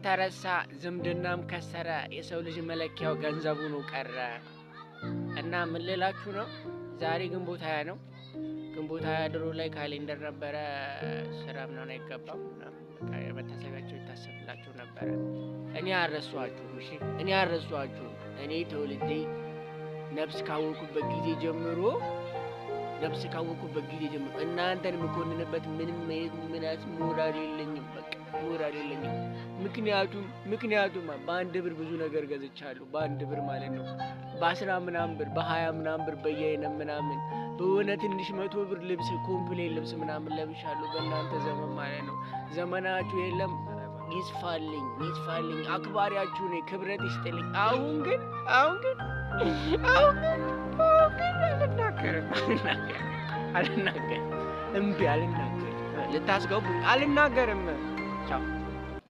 ተረሳ ዝምድናም ከሰረ የሰው ልጅ መለኪያው ገንዘቡ ነው ቀረ እና ምን ልላችሁ ነው ዛሬ ግንቦት 20 ነው ግንቦት 20 ድሮ ላይ ካሌንደር ነበረ ስራ ምናምን አይገባም በቃ የመታሰቢያቸው ይታሰብላችሁ ነበር እኔ አረሷችሁ እኔ ተወልጄ ነፍስ ካወኩበት ጊዜ ጀምሮ እናንተን የምኮንንበት ምንም ሞራል የለኝም በቃ ሞራል የለኝም ምክንያቱም በአንድ ብር ብዙ ነገር ገዝቻለሁ በአንድ ብር ማለት ነው በ10 ምናምን ብር በ20 ምናምን ብር በየአይነት ምናምን በሆነ ትንሽ 100 ብር ልብስ ኮምፕሌት ልብስ ምናምን ለብሻለሁ በእናንተ ዘመን ማለት ነው ዘመናችሁ የለም ይስፋልኝ አክባሪያችሁ ነኝ ክብረት ይስጥልኝ አሁን ግን አልናገርም እምቢ አልናገርም ልታስገቡ አልናገርም ቻው